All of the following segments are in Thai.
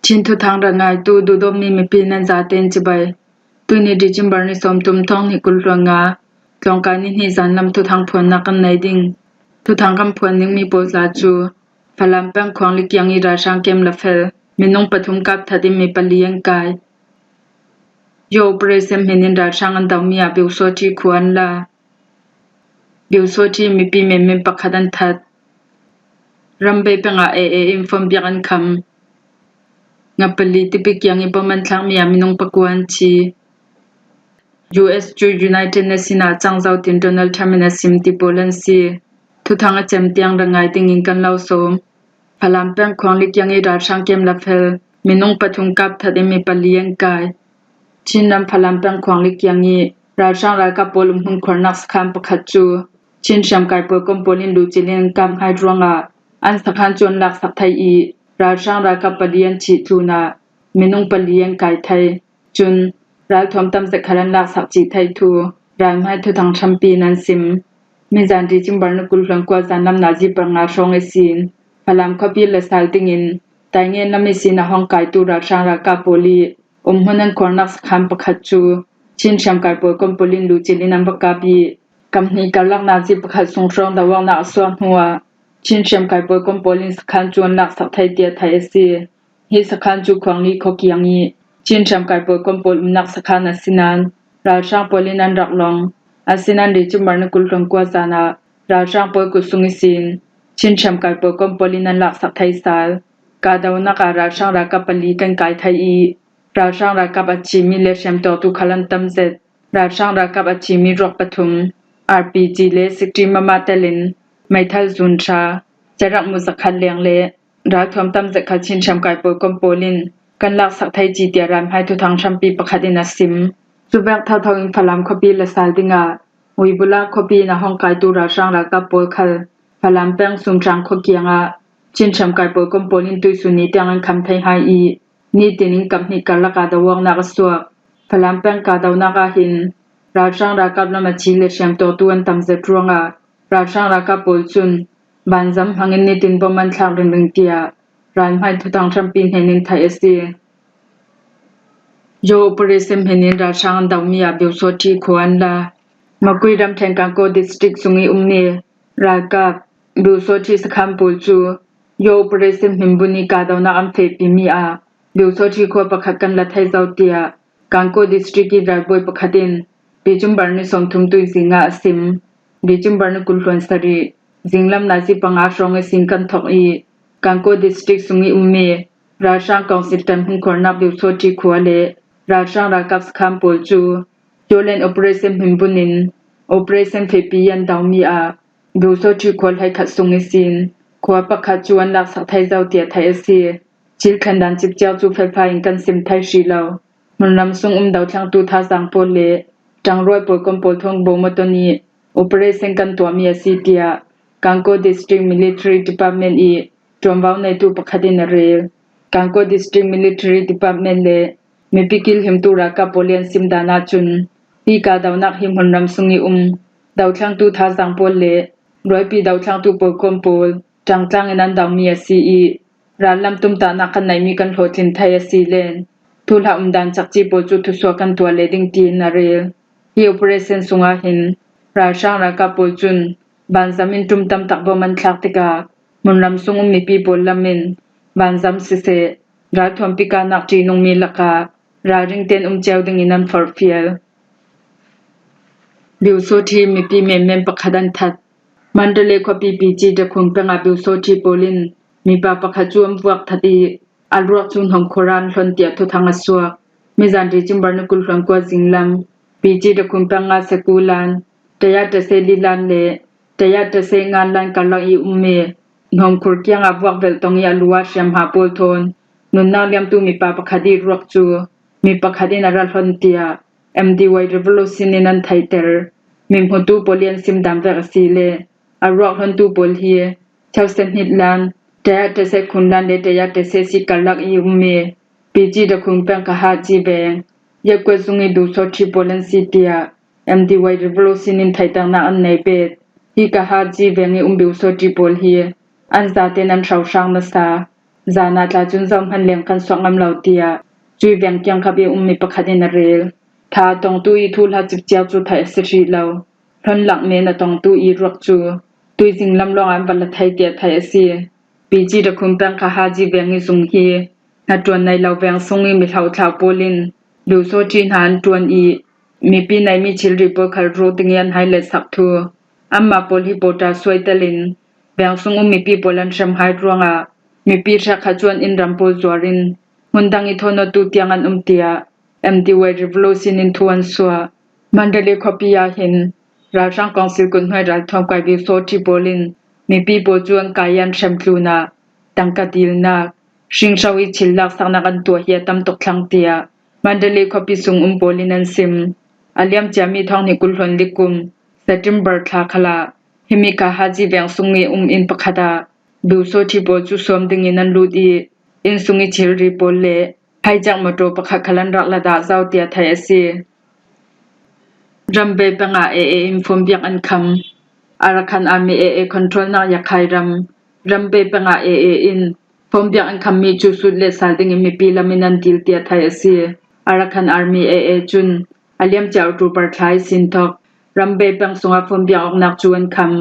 ชินทุทางระงายตูดูดมมีมีปีนันจาเตนจิบายตุนี่ดิจิมบาร์นี่สมตุมท้องนี่กุลรวงาลองการนี่นี่จันลำทุทางพวนนักกันในดิ่งทุทางกำพวนนิ่งมีโปลาจูพลัมแป้งควงลิกยังอีราช่างเกมละเฟลมีนงปฐุมกับทัดิมีปลียังกายโยเปรเซมเฮนินราช่างอันดาวมีอาบิวโซทีควรละบิวโซทีมีปีเมมปักขัดันทัดรัมเบเป็งอาเออินฟอมเบียกันคำงับปลีติปิกยังอีปมันทางมีอามินงปกวนชี US จู United Nations จังเจ้าตินโดนัลด์ทรัมป์นะซิมติโปลันซีทุทางอาเจมเตียงระงายติงอิงกันเล่าโสมพลัมแป้งควงลิกยังอีราช่างเกมละเฟลมินงปฐุมกับทัดมีปลียังกายชินนำพลัมแป้งควงลิกยังอีราช่างรายกับปลุมหุนคอนักสคัมปะขัดจูชินชำกายปกมปลินดูจิเลนกำไฮดรองาอันสคันจนลักสักไทยอีราช่างรายกับปลียนชิทูนามินงปลียังกายไทยจุนรายทอมตำสักขลันลักสักจีไทยทูรายให้ทุทางชัมปีนันซิมมีจานดิจิมบาร์นกุลหลังกว่าจานนำนาจีปรังอาชงเอซินพลัมคบีเลสัลติงินแต่เงินนำมิสินาห้องกายตูราช่างรายกับปลีหุนันคอนักสคัมปะขัดจูชินชำกายปกมปลินดูจิลินัมปกาบีกำนี้กาลักนาจีปะขัดสงครองดาวนาสวนหัวชินชำกายปกมปลินสคันจวนลักสักไทยเตียไทยซีฮิสคันจูควงนี้ขอกียงนี้ชินชำกายปกมปลินนักสคันอสินันราช่างปลินันรักลองอสินันดิจิมบาร์นกุลรงกวาจานาราช่างปกุสุงิสินชินชำกายปกมปลินันลักสักไทยสาลกาดาวนักราช่างรักกับปลีกันกายไทยอีราช่างรักกับอาชีมีเลเชมตัวตุขลันตัมเซตราช่างรักกับอาชีมีรกปฐุม RPG เลสิกรีมามาเตลินไม่ทัลซุนชาจะรักมุสคันเลียงเลราทอมตัมเซขัดชินชำกายปกมโปลินกันลักสักไทยจีเตียรามให้ทุทางชัมปีประคดินาซิมสุเบกท่าทองอินพลามคบีและสาลดิงาวิบุลาคบีนาห้องกายตูราช่างรักกับโปลคัลพลามแป้งสุมจังขกียงาชินชำกายปกมโปลินตุยสุนีเตียงอันคำไทยไฮอีนี่ตินิงกับนิกาลกาดาวงนักสวกพลัมแป้งกาดาวนักหินราช่างรักกับนมาชิเลเชมตัวตัวนตำเซตรวงาราช่างรักกับปลซุนบันซัมหังนิตินบมันทางเริงเตียรายให้ทุตังชัมปินเฮนินไทยเซีโยปริเซมเฮนินราช่างดาวมีอาบิวโซทีควันลามากุยดำแทงกังโกดิสตริกสุงีเนรายกับบิวโซทีสคัมปลจูโยปริเซมหิมบุนีกาดาวนักอัมเฟปิมีอาบิวโซทีขวปะขัดกันละไทยเจ้าเตียกังโกดิสตริกอีรายบวยปะขัดินบิจุมบาร์นิสมทุมตุยสิงาซิมบิจุมบาร์นิกุลฟวนสรีสิงลำนาซีปังอาชงเอสิงกันทอกอีกังโกดิสตริกสุงีเมราช่างกองสิตันหุนคอร์นาบิวโซทีขวเลราช่างรากับสคัมปลจูโยเลนโอเปเรชั่นหิมบุนินโอเปเรชั่นเฟปียันดาวมีอาบิวโซทีขวให้ขัดสุงเอสินขวปะขัดจวนลักสักไทยเจ้าเตียไทยเซีจิลคันดันจิบเจ้าจูไฟฟ้าอิงกันซิมไทยชีเลามันนำส่งดาวทางตูท่าสังโปเลจังรวยปกมปลทงโบมตนีโอเปเรชั่นกันตัวมีซีเตียกังโกดิสตริกมิลิเตอรี่ดีพาร์ตเมนต์อีจอมวาวในตูปคดินเรลกังโกดิสตริกมิลิเตอรี่ดีพาร์ตเมนต์เลมีปิกิลหิมตูราคาโปเลียนซิมดานาจุนปีกาดาวนักหิมมันนำส่งอีดาวทางตูท่าสังโปเลรวยปีดาวทางตูปกมปลจังนันดาวมีซีอีร้านลำตุ้มตานักกันไหนมีกันโหทินไทยซีเลนทุลาดันจักจีโปจุทุสวกันตัวเลดิงตีนาเรลฮีโอเปเรชั่นสุงาหินราช่างรักกับปจุนบันซามินตุมตำตักบมันทักติกามุนลำสุงมีปีโปลามินบันซามซิเซราทวมปิกานักจีนงมีลัการาริงเตนเจ้าดิงินันฟอร์เฟียลบิวโซทีมีปีเมมปะขดันทัดมันเดเลควปีปีจีจะคงเป็นอาบิวโซทีโปลินมีปาปะขจวมวกทัดีอัลรวกซุนของโครานหลนเตียทุทางสวกมีจันดิจิมบาร์นกุลฟังกว่าจิงลำปีจีจะคงเป็นอาเซกูลันเตียจะเซลิลันเลเตียจะเซงานลันกัลลังอีอุเมนอมคุรกียงอับวักเวลตงยาลัวเชียมหาโปลทนนุนนาเลียมตูมีปาปะขดีรวกจูมีปะขดีนารัลหลนเตีย MDY Revolution in an Tighter มิมฮตูโปเลียนซิมดัมเวอร์ซีเลอารอกหลนตูโปลเฮียเท่าเซนฮิตลันแต่จะเสกุนลันเดแต่จะเสสิกัลลักอีอุเมปีจีดะคุงเป็นกะหาจีเบงยกกซุงอีดูโซทีโปเลนซีเตีย MDY Revolution in Tighter นาอันในเปดฮีกะหาจีเบงอีบิวโซทีโปลเฮียอันซาเตนันชาวช่างนาซา zana tla chun zom han leng kan swangam lautia chui veng kyang khabi ummi pakhatin rel tha tong tu I thul ha chip chia chu thai sri lo thon lak me na tong tu I ruak chu tui jing lam long an bal thai tia thai si pg da khum pang kha ha ji veng I sung hi na tuan nai lo veng sung I mi thau thau polin du so chin han tuan I mi pi nai mi chil ri po khal ro tingian highlight sak thu amma pol hi pota soitalin veng sung mi pi polan sham hai ruanga mi pi sha kha chuan in rampo zuarin hundang I thono tu tiangan tia MDY revolution in thuan swa mandale khopia hin rajang council kun hoi ral thom kai bi so ti polin mi pi po chuan kayan sham thluna tangka dilna shingsawi chillak sakna kan tu hi tam tok thlang tia mandale khopi sung polin an sim aliam chami thong ni kulhon likum September thla khala himika haji veng sungi in pakhada du so thi po chu som dingin an ludi in sungi chilri polle haijak moto pakha khalan rakla da zau tia thai asi rambe panga inform biak an kham Arakan Army control na yakhai rambe panga in form biak an kham mi chu sud le sal ding mi pi laminan til tia thai asi Arakan Army chun aliam chau tu par thai sin thok rambe pang sunga form biak ok nak chuan kham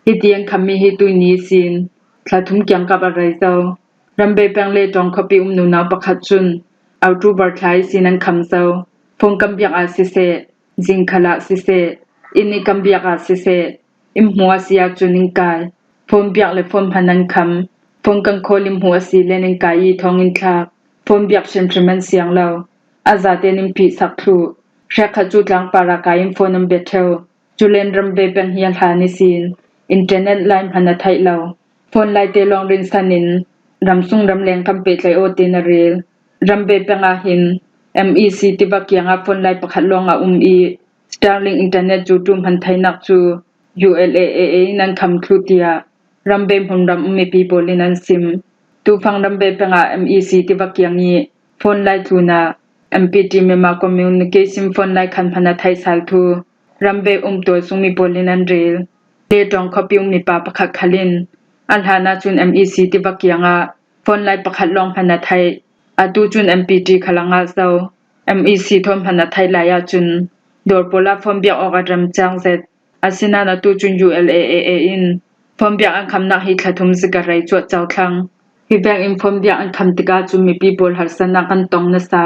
hitiang kham mi hi tu ni sin thlathum kyang ka ba rai zau rambe pang le tong khopi nu na pakhat chun October thai sinan khamso phong kambiak a sise jingkhala sise inni kambiak a sise imhua sia chuning kai phong biak le phong hanan kham phong kan kholim hua si lenin kai thongin thak phong biak sentiment siang lo azate nim pi sakthlu shakha chu tlang para kai phonam bethel chulen rambe pang hian hani sin internet line hana thai lo phone lai te long rin sanin ramsung ramleng kampe tlai o tinaril rambe panga hin MEC tibakyanga phone lai pakhat longa I Starlink internet chu tum han thainak chu ULAA nan kham thlutia rambe phumram mi people in an sim tu phang rambe panga MEC tibakyangi phone lai thuna MPT mema communication phone lai khan phana thai sal thu rambe to sumi polin an rel te tong khopi mi pa pakhat khalin alhana chun MEC tibakyanga phone lai pakhat long phana thai atu chun MPT khalanga sau MEC thom phana thai la ya chun dor pola phom bia ogadram changzet asina na tu chun ULAA in phom bia an khamna hi thlathum zikarai chu chaw thlang hi bank in phom bia an khamtika chu mi people harsana kan tong na sa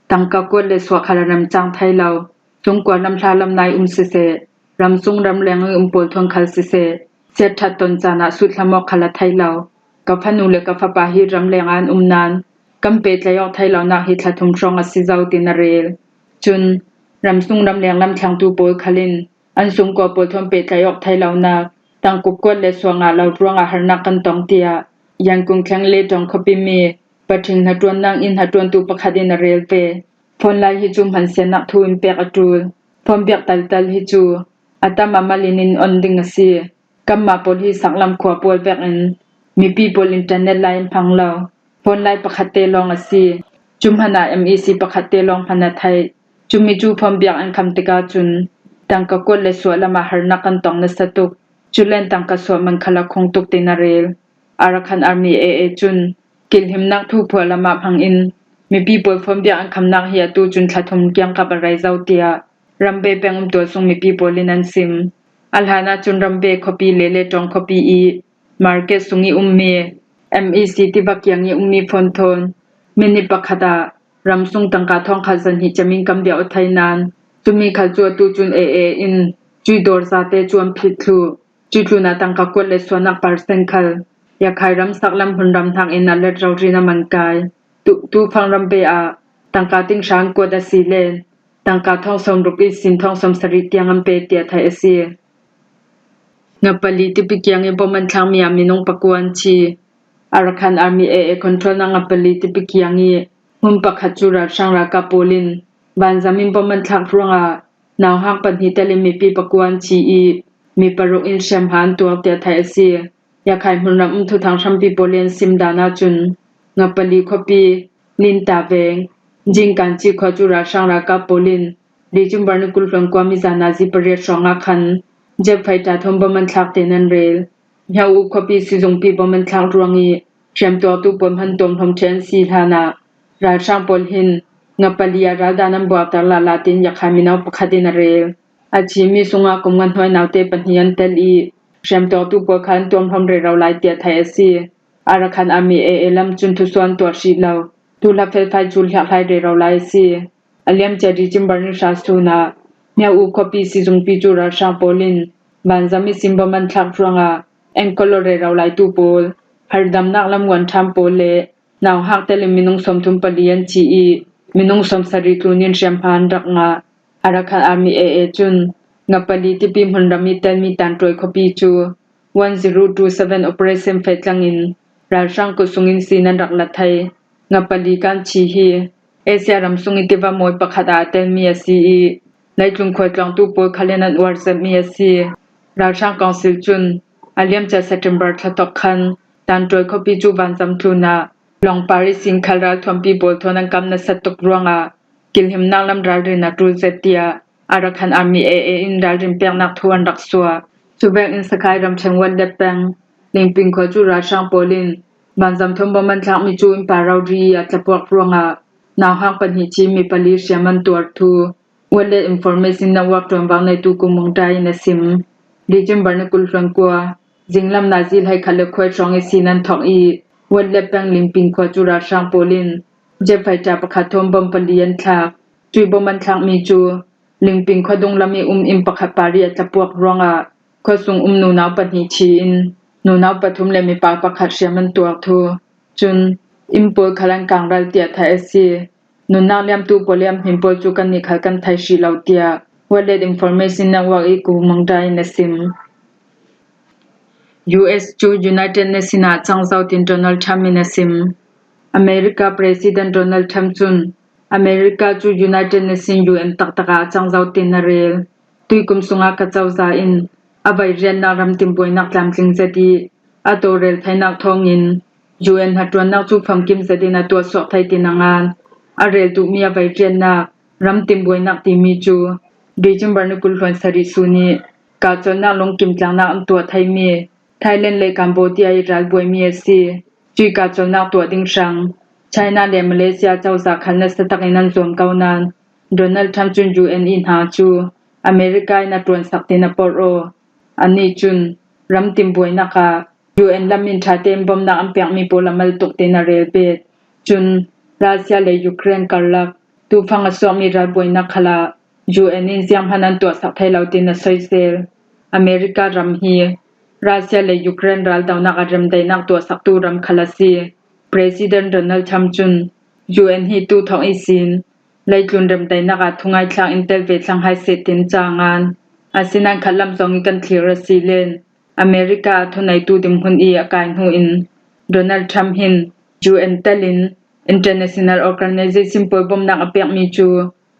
tangka ko le swa khalaram chang thai law chungkwa lam thalam nai se se ramsung ram leng pol thong khal se se set that ton chana su thlamok khala thai law ka phanu le ka phapa hi ram leng an nan kampe tlayok thai law na hi thlathum rong a si zau tinarel chun ramsung ram leng lam thlang tu pol khalin an sung ko pol thom pe tlayok thai law na tangkup ko le swanga law ruanga harna kan tong tia yang kung thang le tong khopi mi pathing na tuan nang in ha tuan tu pakhadin rel pe phone lai hi chum han sen nak thu in pek atul phom biak tal hi chu atama malinin onding asi kamma pol hi saklam khwa pol bek in mi people internet line phanglaw phone lai pakhate long asi chum hana MEC pakhate long phana thai chumi chu phom biak an khamtika chun tangka ko le so lama harna kan tong na satuk chulen tangka so man khala khongtuk tinarel Arakan Army chun kilhim nak thu pholama phangin mi people phom biak an khamnak hi atu chun thlathum kyang ka barai zau tia rambe pengum to sung mi people in an sim alhana chun rambe khopi lele tong khopi market sungi MEC tibakyangi phone thon mini pakhada ramsung tangka thong khazan hi chamin kambia othainan tumi khalchu tu chun in chuidor zate chuam phithlu chutluna tangka ko le sonak percent khal ya khairam saklam hunram thang in alet rawrina mankai tu phangram be a tangka ting shang ko da silen tangka thong som rupees sin thong som sari tiangam pe tia thai asi ngapali tipikyang boman thang mi aminong pakuan chi Arakan Army control na ngapali tipikyangi humpakhatura sangra kapolin banjamin boman thak ruanga naw hang panhi tele mi pi pakuan chi mi paru in shamhan tu tia thai asi ya khai hunram thu thang sam pi polen simdana chun ngapali khopi linta veng jingkan chi khojura sangra kapolin lijum barnikul hlong kwami jana ji pare songa khan je phaita thom boman thak tenan rel yau khopi si jong pi boman thak ruangi เชียมตัวตุปมหันตมพมเชนสีธานะราช่างปลหินงปลียราดานันบวกตลาลาตินยาคามินาวปคดินเรลอาชีมีสุงากุมกันหอยนาวเตปนิยันเตลีเชียมตัวตุปคันตมพมเรเราไลเตียไทยสีอารัคันอามีเอลัมจุนทุสวนตัวชีเลาตุลาเฟลไฟจุลหักไลเรเราไลสีอเลียมเจดีจิมบานิชาสูนาเมียอูคอปีซิซุงปีจูราช่างปลินบันซามิซิมบมันทักฟรังอาเอ็นคอลเรเราไลตูโปลหารดำนักลำวันทำโปเลนาวหักเตลมินุงสมทุมปลียันจีอีมินุงสมสริตุนินเชียมพานรักงาอารัคันอามีจุนงปลีติปิมหันรามิเตนมีตันตรวยคปีจู1027 operation เฟตลังอินราช่างกุสุงินซีนันรักละไทยงปลีกันชีฮีเอเซียรำสุงิติวามวยปะขดาเตนมีซีอีในจุงควยกลางตูโปคาเลนันวาร์เซมีซีราช่างกองซิลจุนอาเลียมจะเซปเทมเบอร์ทตอกคันตันตรวยคปีจูบันซัมทุนาลองปาริสิงคาราทวมปีโบลทนังกำนัสตกรวงอากิลหิมนักลำรารินักรูเซเตียอารัคันอามีอินดาริมเปียงนักทวนรักสัวจูเบงอินสกายรำเชงวันเดเปงลิงปิงขจูราช่างโปลินบันซัมทมบมันทักมีจูอิมปารารีอาจะปวกรวงอานาวหักปัญหิชีมีปลีเชียมันตัวทูวันเดอินฟอร์เมชันนักวักตรวมวางในตูกุมงใจในซิมดิจิมบาร์นกุลฟังกัวจิงลำนาซิลให้ขัดเลือกควยช่องไอซีนันทองอีวันเล็บแปงลิงปิงขวจูราช่างโปลินเจ็บไฟจับประคัดทมบมปลียันทักจุยบมันทักมีจูลิงปิงขวดงลำมีอิมประคัดปารีจะปวกรวงอาขวสุงหนูนาวปัญหิชีอินหนูนาวปฐุมเลมีปากประคัดเชียมันตัวทูจุนอิมโปลขลังกลางรัลเตียไทยซีนุนนาเลียมตูโปเลียมหิมโปลจูกันนิขกันไทยชีลาวเตียวันเล็ดอินฟอร์เมชันนักวักอีกูมังได้ในซิมUS จู United Nations จังเซาตินโดนัลด์ทรัมป์ในซิมอเมริกา President Donald Trump จุนอเมริกาจู United Nations UN ตักตะกาจังเซาตินนเรลตุยกุมสุงากะเจ้าซาอินอวัยเรียนนารำติมป่วยนักลำจิงเจดีอโตเรลไทยนักทองอิน UN หัดวันนักจูฟังกิมเจดีนาตัวสอกไทยตินงานอเรลตุมีอวัยเรียนนักรำติมป่วยนักติมีจูดิจิมบาร์นกุลฟันสริสุนีกาจนนักลงกิมจางนักอันตัวไทยมีไทยแลนด์และกัมพูชาอิรัลบวยมีซีจุยกาจนนักตัวดิงชังไชน่าและมาเลเซียเจ้าสาขันนัสตักนันสวมเกานันโดนัลด์ทรัมป์จุน UN อินหาจูอเมริกาในตรวนสักตินาปอโรอันนี้จุนรำติมบวยนักา UN ลำมินชาเต็มบอมนักอัมเปียกมีโปลามัลตกเตนาเรลเบตจุนรัสเซียและยูเครนกันลักตูฟังอสวมีรัลบวยนักละ UN อินเซียมพนันตัวสักไทยเหล่าตินาไซเซลอเมริการำฮีรัสเซียและยูเครนรัลดาวนักอารมณ์ได้นักตัวสักตูรำคลาซี President Donald Trump จุน UN ฮีตูทองอีซินไล่จุนรำได้นักทุงไอทางอินเตอร์เวทสังไฮเซตินจางานอาศินันขัดลำสองกันทีรัสซีเลนอเมริกาทุนไอตูดิมคนอีอาการหูอิน Donald Trump หิน UN เตลิน International Organization ปวยบอมนักอเปียกมีจู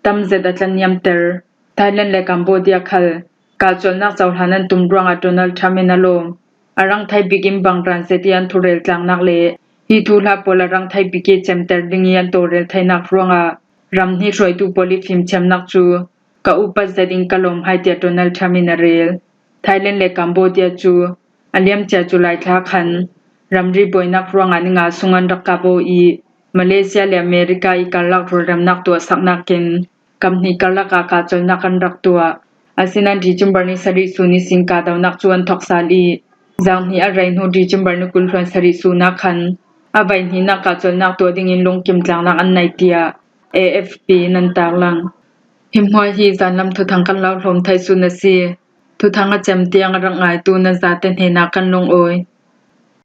ตั้มเซดัตลันยมเตอร์ไทยแลนด์และกัมพูชาคัลกาจนนักเจ้าหานันตุมรวงอาโดนัลด์ทรัมป์นาโลมอารังไทยบิกิมบังรันเซติยันทุเรลจางนักเลฮีทูลาโปลารังไทยบิกิเจมเตอร์ดิงยันโตเรลไทยนักรวงอารัมฮีช่วยตูโปลิฟิมเชมนักจูกาอุปสดิงกะลมไฮเตียโดนัลด์ทรัมป์นาเรลไทยแลนด์และกัมพูชาจูอาเลียมเจจุไลทาคันรัมรีบอยนักรวงอานิงาสุงันรักกาโบอีมาเลเซียและอเมริกาอีกาลักรรัมนักตัวสักนักกินกำนิกาลักากาจนนักกันรักตัวอาศินันดิจิมบาร์นิสริสุนิสิงกาดาวนักจวนทอกซาลีจางนี้อะไรนูดิจิมบาร์นกุลฟันสริสุนักขันอาบัยนี้นักกาจนนักตัวดิ่งลงกิมจางนักอันไนเตีย AFP นันตากลังหิมหัวฮีจานลำทุทางกันเล่าลมไทยสุนซีทุทางอาจมเตียงรังไงตูนันซาเตนเฮนักกันลงโอย